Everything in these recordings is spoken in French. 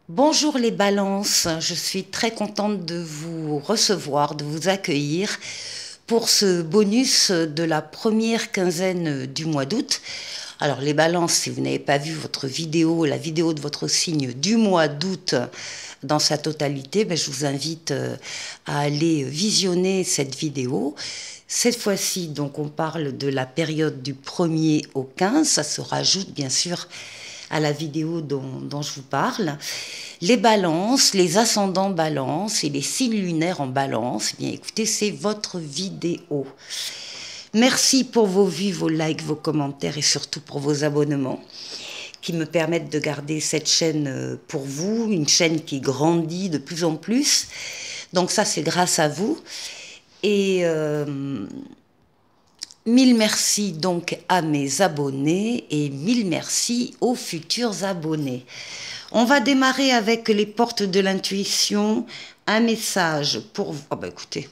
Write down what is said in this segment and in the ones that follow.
Bonjour les balances, je suis très contente de vous recevoir, de vous accueillir pour ce bonus de la première quinzaine du mois d'août. Alors les balances, si vous n'avez pas vu votre vidéo, la vidéo de votre signe du mois d'août dans sa totalité, je vous invite à aller visionner cette vidéo. Cette fois-ci, donc, on parle de la période du 1er au 15. Ça se rajoute, bien sûr, à la vidéo dont je vous parle. Les balances, les ascendants balance et les signes lunaires en balance, eh bien, écoutez, c'est votre vidéo. Merci pour vos vues, vos likes, vos commentaires et surtout pour vos abonnements qui me permettent de garder cette chaîne pour vous, une chaîne qui grandit de plus en plus. Donc ça, c'est grâce à vous. Et mille merci donc à mes abonnés et mille merci aux futurs abonnés. On va démarrer avec les portes de l'intuition. Un message pour vous. Oh écoutez,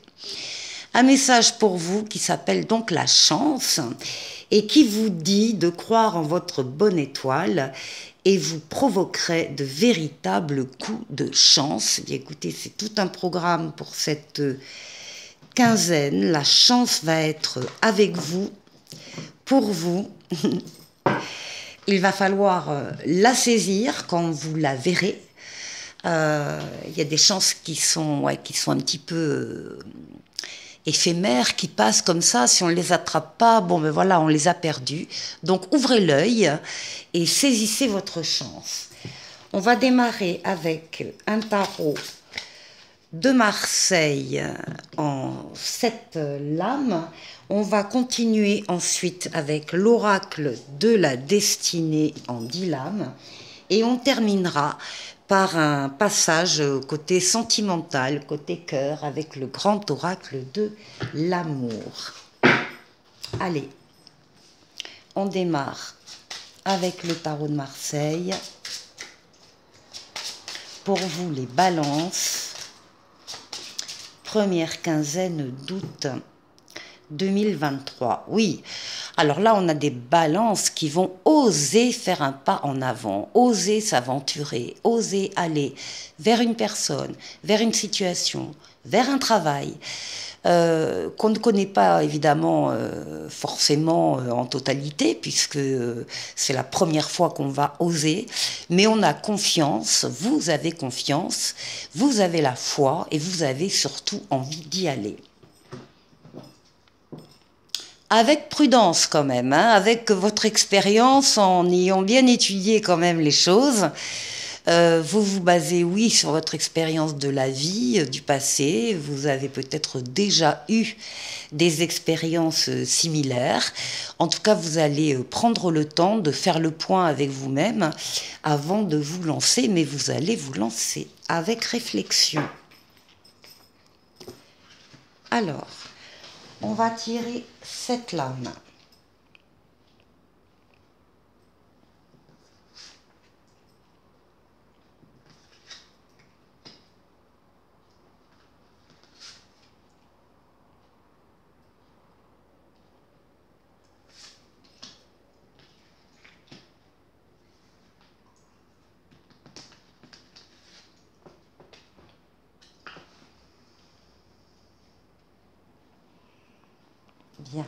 un message pour vous qui s'appelle donc la chance et qui vous dit de croire en votre bonne étoile et vous provoquerait de véritables coups de chance. Et écoutez, c'est tout un programme pour cette quinzaine. La chance va être avec vous, pour vous. Il va falloir la saisir quand vous la verrez. Il y a des chances qui sont un petit peu éphémères, qui passent comme ça. Si on ne les attrape pas, voilà, on les a perdus. Donc ouvrez l'œil et saisissez votre chance. On va démarrer avec un tarot de Marseille en 7 lames. On va continuer ensuite avec l'oracle de la destinée en 10 lames. Et on terminera par un passage côté sentimental, côté cœur, avec le grand oracle de l'amour. Allez, on démarre avec le tarot de Marseille. Pour vous les balances, première quinzaine d'août 2023. Oui, alors là, on a des balances qui vont oser faire un pas en avant, oser s'aventurer, oser aller vers une personne, vers une situation, vers un travail qu'on ne connaît pas évidemment forcément en totalité, puisque c'est la première fois qu'on va oser, mais on a confiance, vous avez la foi et vous avez surtout envie d'y aller. Avec prudence quand même, hein, avec votre expérience, en ayant bien étudié quand même les choses. Vous vous basez, oui, sur votre expérience de la vie, du passé. Vous avez peut-être déjà eu des expériences similaires. En tout cas, vous allez prendre le temps de faire le point avec vous-même avant de vous lancer, mais vous allez vous lancer avec réflexion. Alors, on va tirer cette lame. Bien.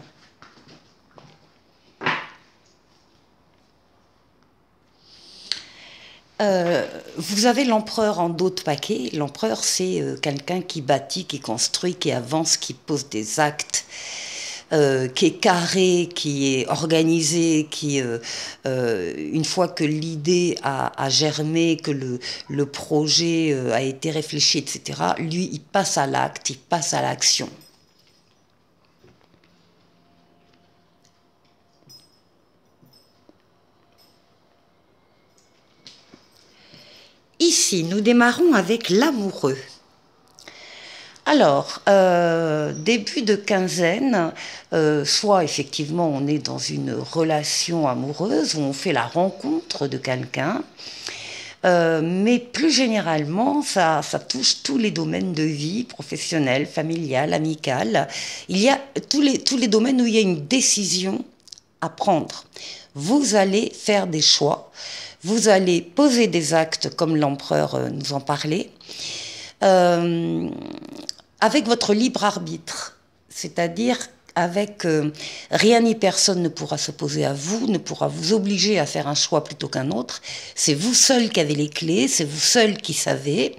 Vous avez l'empereur en dos de paquet. L'empereur, c'est quelqu'un qui bâtit, qui construit, qui avance, qui pose des actes, qui est carré, qui est organisé, qui, une fois que l'idée a germé, que le projet a été réfléchi, etc., lui, il passe à l'acte, il passe à l'action. Ici, nous démarrons avec l'amoureux. Alors, début de quinzaine, soit effectivement on est dans une relation amoureuse où on fait la rencontre de quelqu'un, mais plus généralement, ça touche tous les domaines de vie, professionnel, familial, amical. Il y a tous les domaines où il y a une décision à prendre. Vous allez faire des choix, vous allez poser des actes comme l'empereur nous en parlait, avec votre libre arbitre, c'est-à-dire avec rien ni personne ne pourra s'opposer à vous, ne pourra vous obliger à faire un choix plutôt qu'un autre. C'est vous seul qui avez les clés, c'est vous seul qui savez.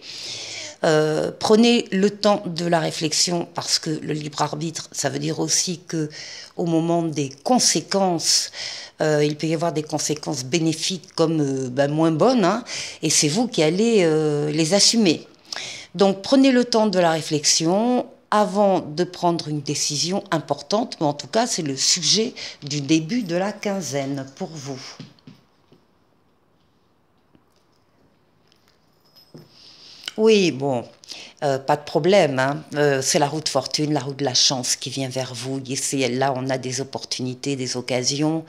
Prenez le temps de la réflexion parce que le libre arbitre, ça veut dire aussi que au moment des conséquences, il peut y avoir des conséquences bénéfiques comme moins bonnes, hein, et c'est vous qui allez les assumer. Donc prenez le temps de la réflexion avant de prendre une décision importante, mais en tout cas c'est le sujet du début de la quinzaine pour vous. Oui, bon, pas de problème, hein. C'est la roue de fortune, la roue de la chance qui vient vers vous. Et là, on a des opportunités, des occasions.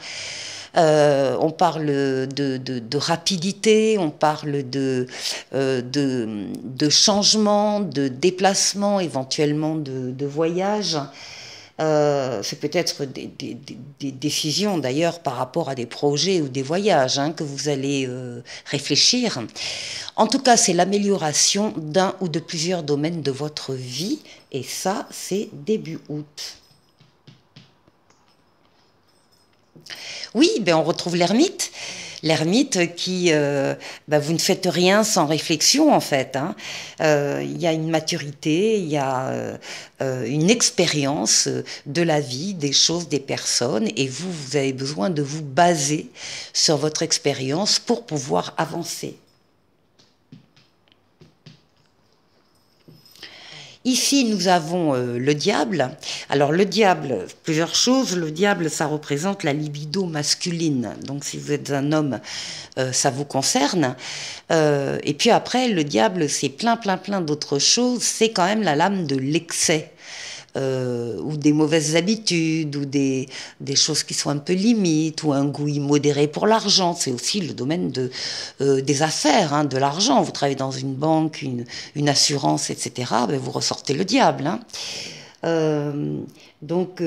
On parle de rapidité, on parle de changement, de déplacement, éventuellement de voyage. C'est peut-être des décisions d'ailleurs par rapport à des projets ou des voyages hein, que vous allez réfléchir. En tout cas, c'est l'amélioration d'un ou de plusieurs domaines de votre vie et ça, c'est début août. Oui, ben on retrouve l'ermite. L'ermite qui, vous ne faites rien sans réflexion en fait. Hein. Il y a une maturité, il y a une expérience de la vie, des choses, des personnes, et vous avez besoin de vous baser sur votre expérience pour pouvoir avancer. Ici, nous avons le diable. Alors, le diable, plusieurs choses. Le diable, ça représente la libido masculine. Donc, si vous êtes un homme, ça vous concerne. Et puis après, le diable, c'est plein d'autres choses. C'est quand même la lame de l'excès. Ou des mauvaises habitudes, ou des choses qui sont un peu limites, ou un goût immodéré pour l'argent. C'est aussi le domaine des affaires, hein, de l'argent. Vous travaillez dans une banque, une assurance, etc. Ben vous ressortez le diable. Hein. Donc,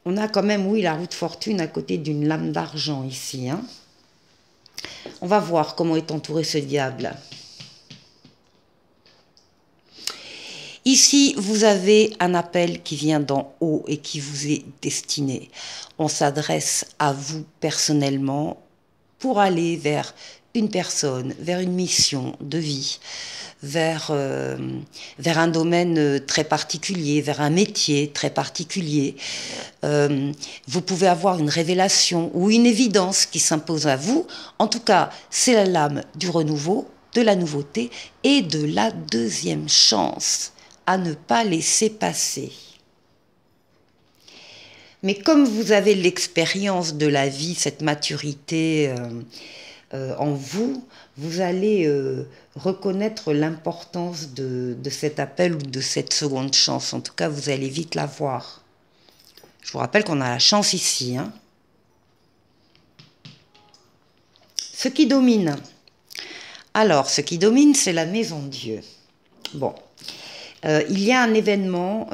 on a quand même, oui, la roue de fortune à côté d'une lame d'argent ici. Hein. On va voir comment est entouré ce diable. Ici, vous avez un appel qui vient d'en haut et qui vous est destiné. On s'adresse à vous personnellement pour aller vers une personne, vers une mission de vie, vers un domaine très particulier, vers un métier très particulier. Vous pouvez avoir une révélation ou une évidence qui s'impose à vous. En tout cas, c'est la lame du renouveau, de la nouveauté et de la deuxième chance à ne pas laisser passer. Mais comme vous avez l'expérience de la vie, cette maturité en vous, vous allez reconnaître l'importance de cet appel ou de cette seconde chance. En tout cas, vous allez vite la voir. Je vous rappelle qu'on a la chance ici. Hein. Ce qui domine. Alors, ce qui domine, c'est la maison Dieu. Bon. Il y a un événement...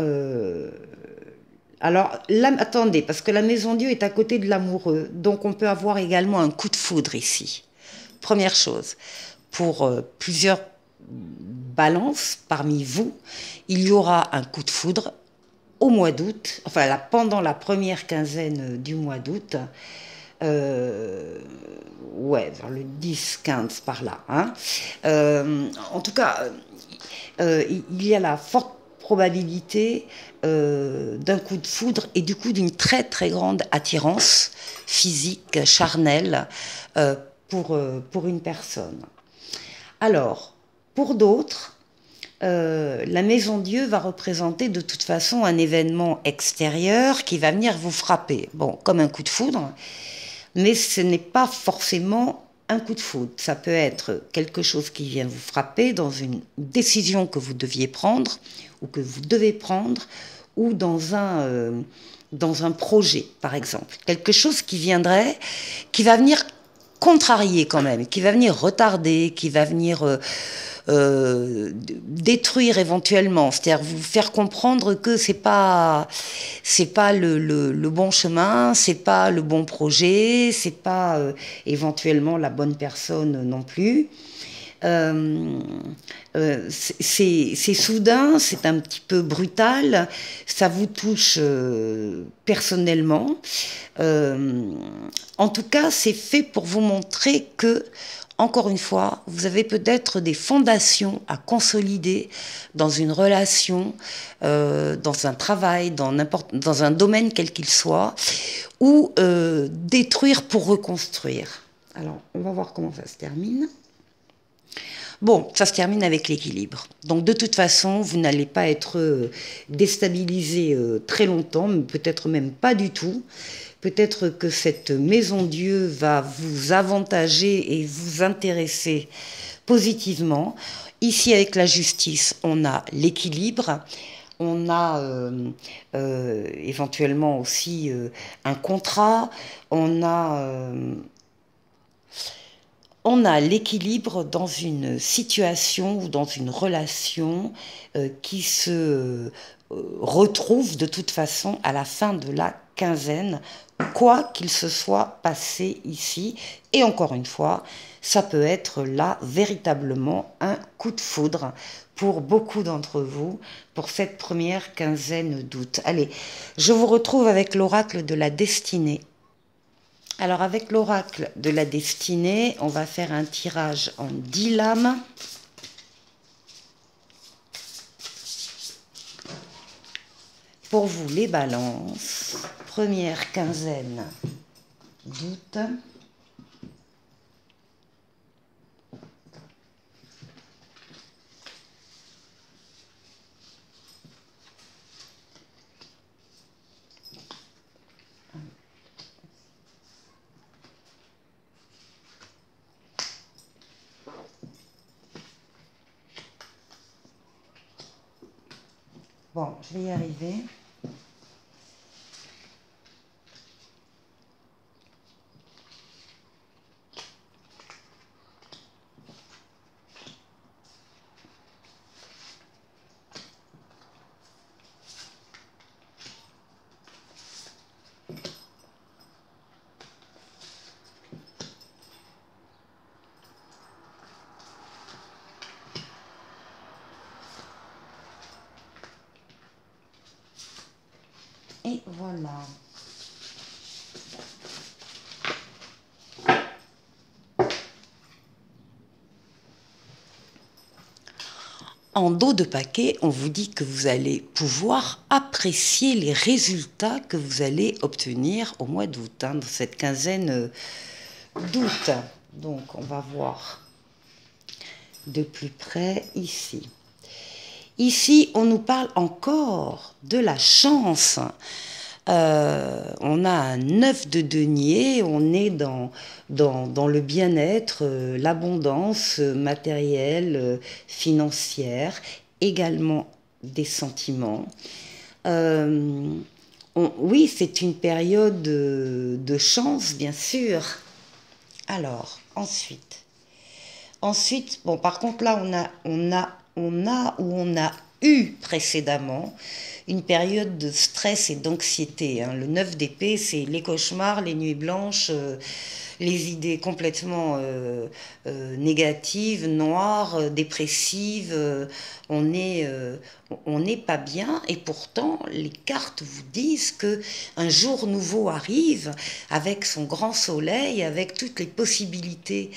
alors, là, attendez, parce que la maison Dieu est à côté de l'amoureux. Donc, on peut avoir également un coup de foudre ici. Première chose, pour plusieurs balances parmi vous, il y aura un coup de foudre au mois d'août, enfin, pendant la première quinzaine du mois d'août. Ouais, vers le 10-15 par là. Hein. En tout cas... il y a la forte probabilité d'un coup de foudre et du coup d'une très grande attirance physique, charnelle pour une personne. Alors, pour d'autres, la maison Dieu va représenter de toute façon un événement extérieur qui va venir vous frapper. Bon, comme un coup de foudre, mais ce n'est pas forcément un coup de foudre. Ça peut être quelque chose qui vient vous frapper dans une décision que vous deviez prendre ou que vous devez prendre ou dans un projet, par exemple. Quelque chose qui va venir contrarier quand même, qui va venir retarder, qui va venir détruire éventuellement, c'est-à-dire vous faire comprendre que c'est pas le bon chemin, c'est pas le bon projet, c'est pas éventuellement la bonne personne non plus. C'est soudain, c'est un petit peu brutal, ça vous touche personnellement. En tout cas, c'est fait pour vous montrer que, encore une fois, vous avez peut-être des fondations à consolider dans une relation, dans un travail, dans un domaine quel qu'il soit, ou détruire pour reconstruire. Alors, on va voir comment ça se termine. Bon, ça se termine avec l'équilibre. Donc de toute façon, vous n'allez pas être déstabilisé très longtemps, peut-être même pas du tout. Peut-être que cette maison Dieu va vous avantager et vous intéresser positivement. Ici, avec la justice, on a l'équilibre. On a éventuellement aussi un contrat. On a l'équilibre dans une situation ou dans une relation qui se retrouve de toute façon à la fin de la quinzaine, quoi qu'il se soit passé ici. Et encore une fois, ça peut être là véritablement un coup de foudre pour beaucoup d'entre vous pour cette première quinzaine d'août. Allez, je vous retrouve avec l'oracle de la destinée. Alors avec l'oracle de la destinée, on va faire un tirage en 10 lames. Pour vous les balances, première quinzaine d'août. Bon, je vais y arriver. Et voilà. En dos de paquet, on vous dit que vous allez pouvoir apprécier les résultats que vous allez obtenir au mois d'août, dans cette quinzaine d'août. Donc, on va voir de plus près ici. Ici, on nous parle encore de la chance. On a un 9 de denier, on est dans le bien-être, l'abondance matérielle, financière, également des sentiments. Oui, c'est une période de chance, bien sûr. Alors, ensuite, bon, par contre, là, on a eu précédemment une période de stress et d'anxiété. Le 9 d'épée, c'est les cauchemars, les nuits blanches, les idées complètement négatives, noires, dépressives. On n'est pas bien et pourtant les cartes vous disent que un jour nouveau arrive avec son grand soleil, avec toutes les possibilités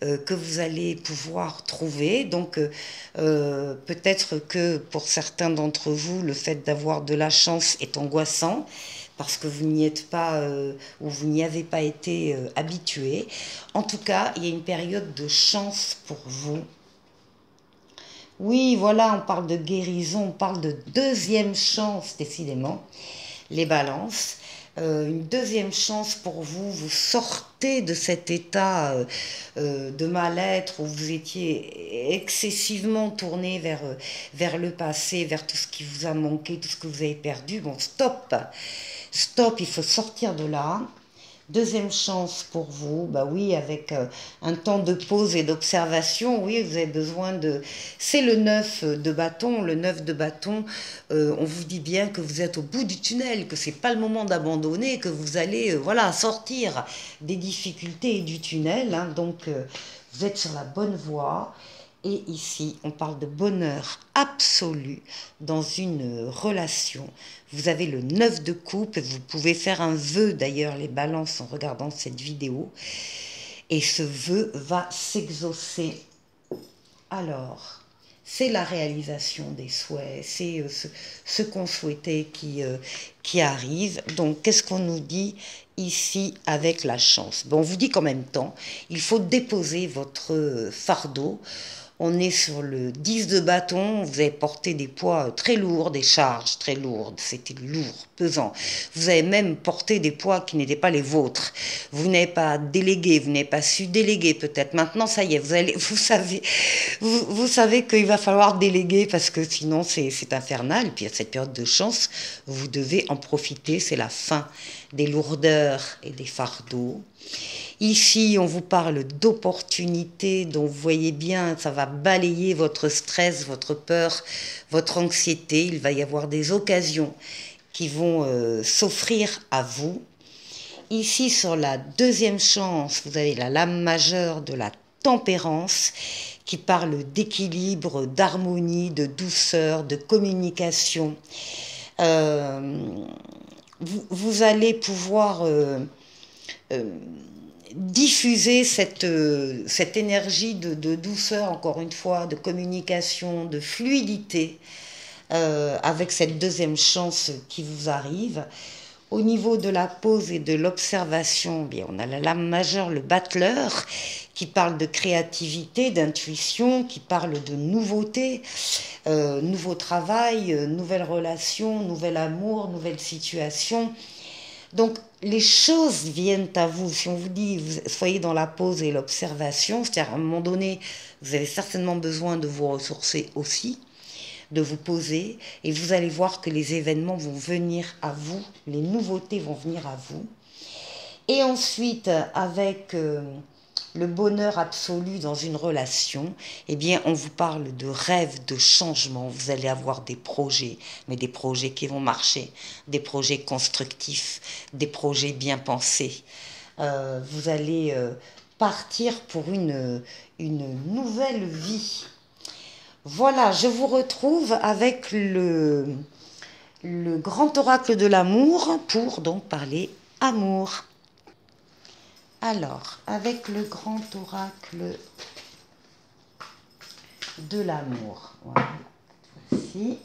que vous allez pouvoir trouver. Donc peut-être que pour certains d'entre vous, le fait d'avoir de la chance est angoissant parce que vous n'y êtes pas ou vous n'y avez pas été habitué. En tout cas, il y a une période de chance pour vous. Oui, voilà, on parle de guérison, on parle de deuxième chance, décidément, les balances. Une deuxième chance pour vous, vous sortez de cet état de mal-être où vous étiez excessivement tourné vers le passé, vers tout ce qui vous a manqué, tout ce que vous avez perdu. Bon, stop, il faut sortir de là. Deuxième chance pour vous, bah oui, avec un temps de pause et d'observation, oui, vous avez besoin de... C'est le 9 de bâton, le 9 de bâton, on vous dit bien que vous êtes au bout du tunnel, que c'est pas le moment d'abandonner, que vous allez, voilà, sortir des difficultés et du tunnel, hein, donc vous êtes sur la bonne voie. Et ici, on parle de bonheur absolu dans une relation. Vous avez le 9 de coupe, vous pouvez faire un vœu d'ailleurs, les balances, en regardant cette vidéo. Et ce vœu va s'exaucer. Alors, c'est la réalisation des souhaits, c'est ce qu'on souhaitait qui arrive. Donc, qu'est-ce qu'on nous dit ici avec la chance? Bon, on vous dit qu'en même temps, il faut déposer votre fardeau. On est sur le 10 de bâton, vous avez porté des poids très lourds, des charges très lourdes, c'était lourd, pesant. Vous avez même porté des poids qui n'étaient pas les vôtres. Vous n'avez pas délégué, vous n'avez pas su déléguer peut-être. Maintenant, ça y est, vous savez qu'il va falloir déléguer parce que sinon c'est infernal. Puis à cette période de chance, vous devez en profiter, c'est la fin des lourdeurs et des fardeaux. Ici, on vous parle d'opportunités dont vous voyez bien, ça va balayer votre stress, votre peur, votre anxiété. Il va y avoir des occasions qui vont s'offrir à vous. Ici, sur la deuxième chance, vous avez la lame majeure de la tempérance qui parle d'équilibre, d'harmonie, de douceur, de communication. Vous allez pouvoir diffuser cette énergie de douceur, encore une fois, de communication, de fluidité, avec cette deuxième chance qui vous arrive. Au niveau de la pause et de l'observation, bien, on a la lame majeure, le battleur, qui parle de créativité, d'intuition, qui parle de nouveauté, nouveau travail, nouvelle relation, nouvel amour, nouvelle situation. Donc, les choses viennent à vous. Si on vous dit, soyez dans la pause et l'observation, c'est-à-dire à un moment donné, vous avez certainement besoin de vous ressourcer aussi, de vous poser, et vous allez voir que les événements vont venir à vous, les nouveautés vont venir à vous. Et ensuite, avec le bonheur absolu dans une relation, eh bien, on vous parle de rêves, de changements. Vous allez avoir des projets, mais des projets qui vont marcher, des projets constructifs, des projets bien pensés. Vous allez partir pour une nouvelle vie. Voilà, je vous retrouve avec le grand oracle de l'amour pour donc parler amour. Alors, avec le grand oracle de l'amour, voilà, voici.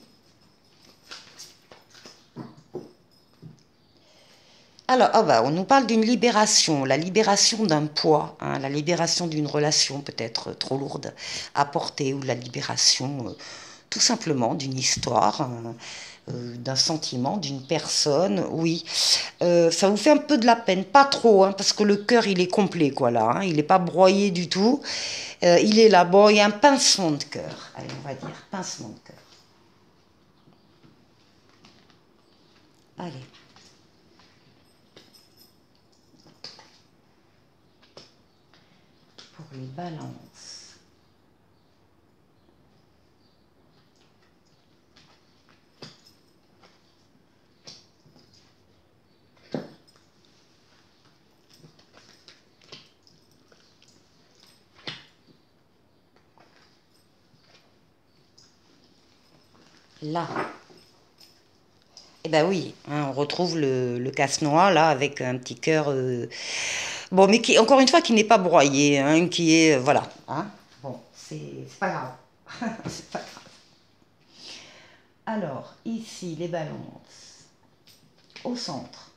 Alors, on nous parle d'une libération, la libération d'un poids, hein, la libération d'une relation peut-être trop lourde à porter, ou la libération tout simplement d'une histoire, d'un sentiment, d'une personne, oui. Ça vous fait un peu de la peine, pas trop, hein, parce que le cœur, il est complet, quoi, là, hein, il n'est pas broyé du tout, il est là, bon, il y a un pincement de cœur, allez, on va dire, pincement de cœur. Allez. Pour les balances. Là. Eh ben oui, hein, on retrouve le casse-noix là avec un petit cœur, bon, mais qui encore une fois qui n'est pas broyé, hein, qui est voilà, hein. Bon, c'est pas grave, c'est pas grave. Alors ici les balances au centre.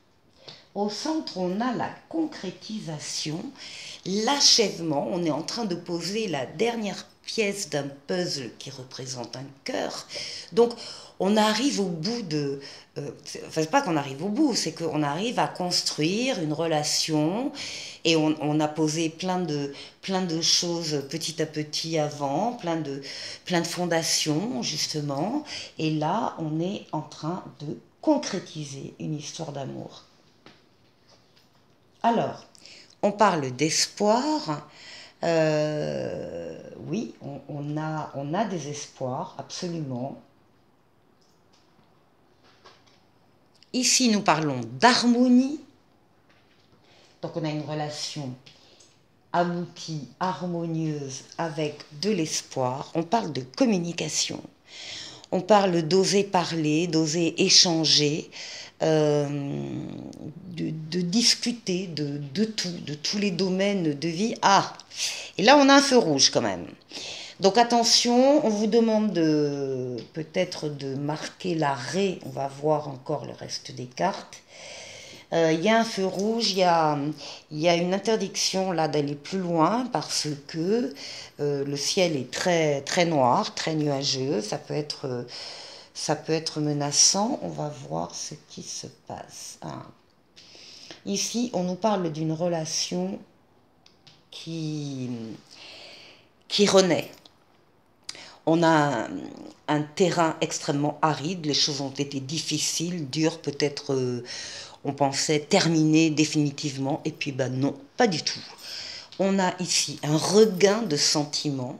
Au centre, on a la concrétisation, l'achèvement. On est en train de poser la dernière pièce d'un puzzle qui représente un cœur. Donc, on arrive au bout de... enfin, c'est pas qu'on arrive au bout, c'est qu'on arrive à construire une relation et on a posé plein de choses petit à petit avant, plein de fondations, justement. Et là, on est en train de concrétiser une histoire d'amour. Alors, on parle d'espoir. Oui, on a des espoirs, absolument. Ici, nous parlons d'harmonie. Donc, on a une relation aboutie, harmonieuse, avec de l'espoir. On parle de communication. On parle d'oser parler, d'oser échanger, de discuter de tout, de tous les domaines de vie. Ah, et là, on a un feu rouge quand même. Donc attention, on vous demande peut-être de marquer l'arrêt. On va voir encore le reste des cartes. Il y a un feu rouge, il y a une interdiction là d'aller plus loin parce que le ciel est très, très noir, très nuageux. Ça peut être menaçant. On va voir ce qui se passe. Ah. Ici, on nous parle d'une relation qui renaît. On a un terrain extrêmement aride, les choses ont été difficiles, dures, peut-être on pensait terminer définitivement, et puis ben non, pas du tout. On a ici un regain de sentiments,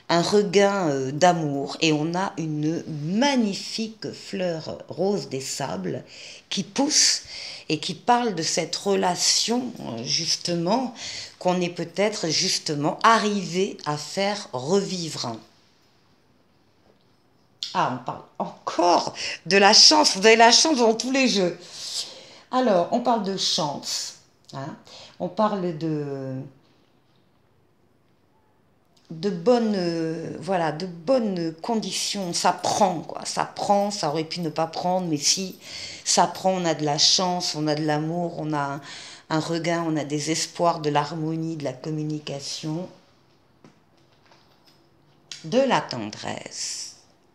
un regain d'amour, et on a une magnifique fleur rose des sables qui pousse et qui parle de cette relation, justement, qu'on est peut-être justement arrivé à faire revivre. Ah, on parle encore de la chance. Vous avez la chance dans tous les jeux. Alors, on parle de chance. Hein. On parle de bonnes conditions. Ça prend, quoi. Ça prend, ça aurait pu ne pas prendre, mais si ça prend, on a de la chance, on a de l'amour, on a un regain, on a des espoirs, de l'harmonie, de la communication, de la tendresse.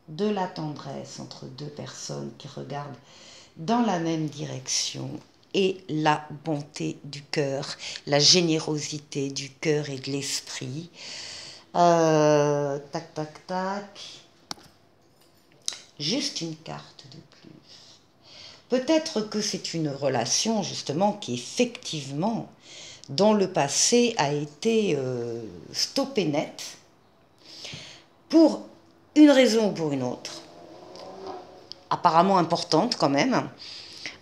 De la tendresse entre deux personnes qui regardent dans la même direction et la bonté du cœur, la générosité du cœur et de l'esprit. Tac, tac, tac. Juste une carte de plus. Peut-être que c'est une relation justement qui effectivement dans le passé a été stoppée net pour une raison ou pour une autre, apparemment importante quand même,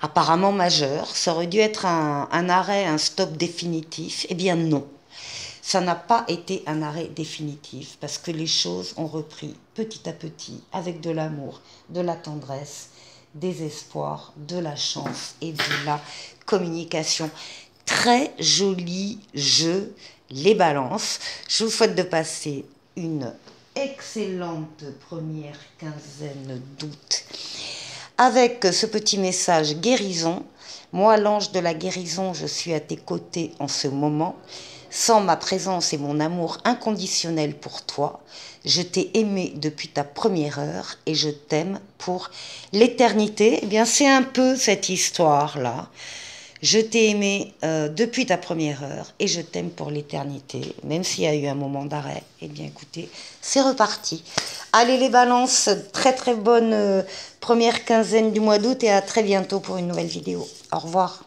apparemment majeure. Ça aurait dû être un arrêt, un stop définitif. Eh bien non, ça n'a pas été un arrêt définitif parce que les choses ont repris petit à petit avec de l'amour, de la tendresse, des espoirs, de la chance et de la communication. Très joli jeu, les balances. Je vous souhaite de passer une excellente première quinzaine d'août avec ce petit message guérison. Moi, l'ange de la guérison, je suis à tes côtés en ce moment. Sans ma présence et mon amour inconditionnel pour toi, je t'ai aimé depuis ta première heure et je t'aime pour l'éternité. Eh bien, c'est un peu cette histoire-là. Je t'ai aimé depuis ta première heure et je t'aime pour l'éternité. Même s'il y a eu un moment d'arrêt, eh bien écoutez, c'est reparti. Allez les balances, très très bonne première quinzaine du mois d'août et à très bientôt pour une nouvelle vidéo. Au revoir.